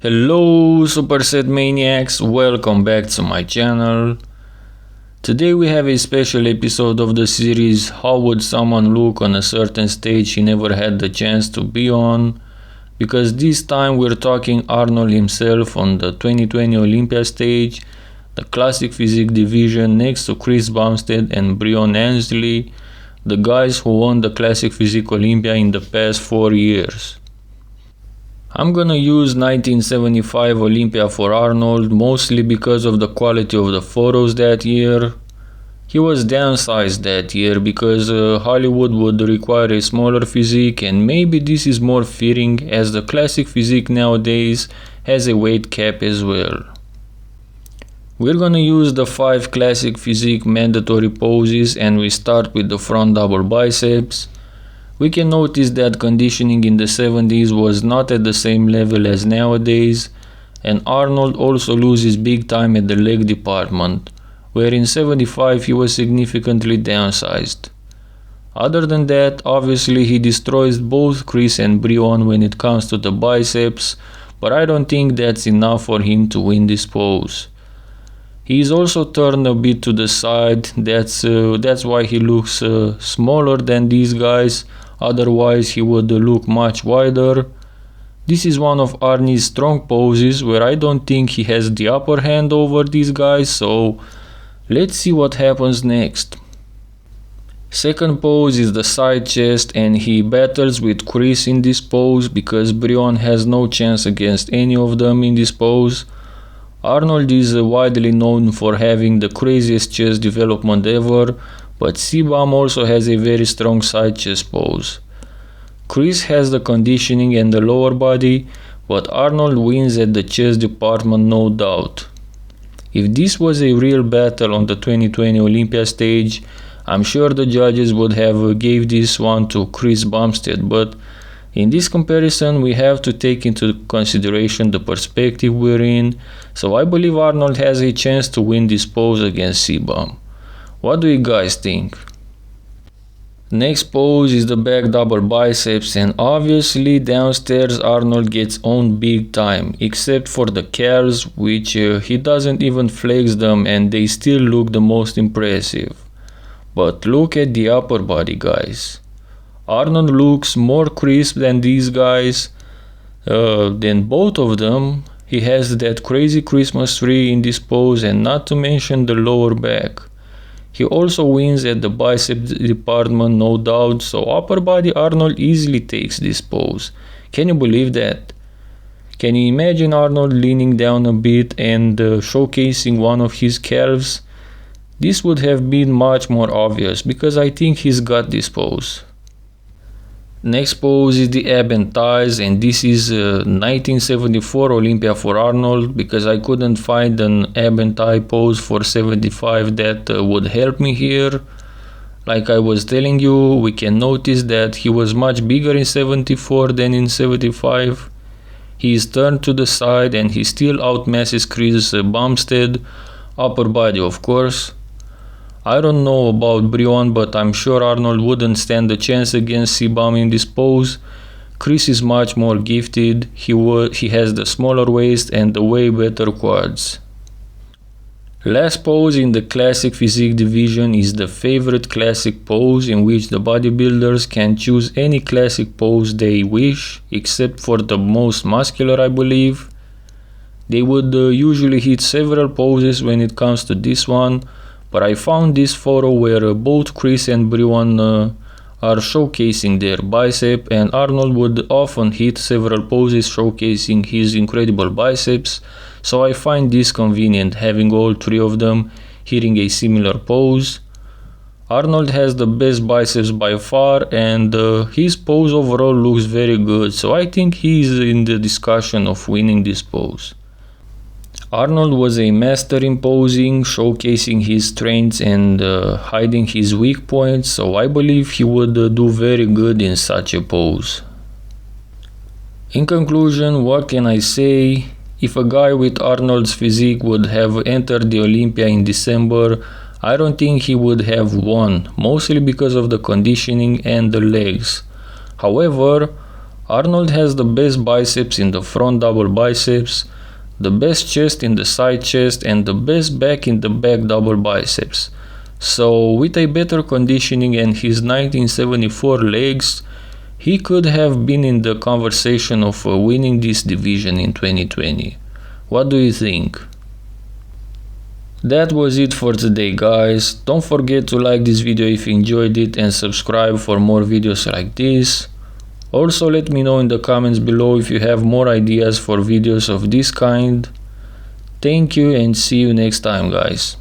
Hello Superset Maniacs, welcome back to my channel. Today we have a special episode of the series How Would Someone Look on a Certain Stage He Never Had the Chance to Be On, because this time we're talking Arnold himself on the 2020 Olympia stage, the Classic Physique division next to Chris Bumstead and Breon Ansley, the guys who won the Classic Physique Olympia in the past 4 years. I'm gonna use 1975 Olympia for Arnold, mostly because of the quality of the photos that year. He was downsized that year because Hollywood would require a smaller physique, and maybe this is more fitting as the Classic Physique nowadays has a weight cap as well. We're gonna use the 5 Classic Physique mandatory poses, and we start with the front double biceps. We can notice that conditioning in the 70s was not at the same level as nowadays, and Arnold also loses big time at the leg department, where in 75 he was significantly downsized. Other than that, obviously he destroys both Chris and Breon when it comes to the biceps, but I don't think that's enough for him to win this pose. He is also turned a bit to the side, that's why he looks smaller than these guys, otherwise he would look much wider. This is one of Arnie's strong poses where I don't think he has the upper hand over these guys, so let's see what happens next. Second pose is the side chest, and he battles with Chris in this pose because Breon has no chance against any of them in this pose. Arnold is widely known for having the craziest chest development ever, but C-Bum also has a very strong side chest pose. Chris has the conditioning and the lower body, but Arnold wins at the chest department, no doubt. If this was a real battle on the 2020 Olympia stage, I'm sure the judges would have gave this one to Chris Bumstead, but in this comparison we have to take into consideration the perspective we're in, so I believe Arnold has a chance to win this pose against C-Bum. What do you guys think? Next pose is the back double biceps, and obviously downstairs Arnold gets owned big time, except for the calves, which he doesn't even flex them and they still look the most impressive. But look at the upper body, guys. Arnold looks more crisp than these guys, than both of them. He has that crazy Christmas tree in this pose, and not to mention the lower back. He also wins at the bicep department, no doubt, so upper body Arnold easily takes this pose. Can you believe that? Can you imagine Arnold leaning down a bit and showcasing one of his calves? This would have been much more obvious because I think he's got this pose. Next pose is the ab and thighs, and this is 1974 Olympia for Arnold because I couldn't find an ab and thigh pose for 75 that would help me here. Like I was telling you, we can notice that he was much bigger in 74 than in 75. He is turned to the side and he still outmasses Chris Bumstead, upper body of course. I don't know about Breon, but I'm sure Arnold wouldn't stand a chance against C-Bum in this pose. Chris is much more gifted, he has the smaller waist and the way better quads. Last pose in the Classic Physique division is the favorite classic pose, in which the bodybuilders can choose any classic pose they wish, except for the most muscular, I believe. They would usually hit several poses when it comes to this one, but I found this photo where both Chris and Breon are showcasing their bicep, and Arnold would often hit several poses showcasing his incredible biceps, so I find this convenient having all 3 of them hitting a similar pose. Arnold has the best biceps by far, and his pose overall looks very good, so I think he's in the discussion of winning this pose. Arnold was a master in posing, showcasing his strengths and hiding his weak points, so I believe he would do very good in such a pose. In conclusion, what can I say? If a guy with Arnold's physique would have entered the Olympia in December, I don't think he would have won, mostly because of the conditioning and the legs. However, Arnold has the best biceps in the front double biceps, the best chest in the side chest, and the best back in the back double biceps. So with a better conditioning and his 1974 legs, he could have been in the conversation of winning this division in 2020. What do you think? That was it for today, guys. Don't forget to like this video if you enjoyed it and subscribe for more videos like this. Also let me know in the comments below if you have more ideas for videos of this kind. Thank you and see you next time, guys.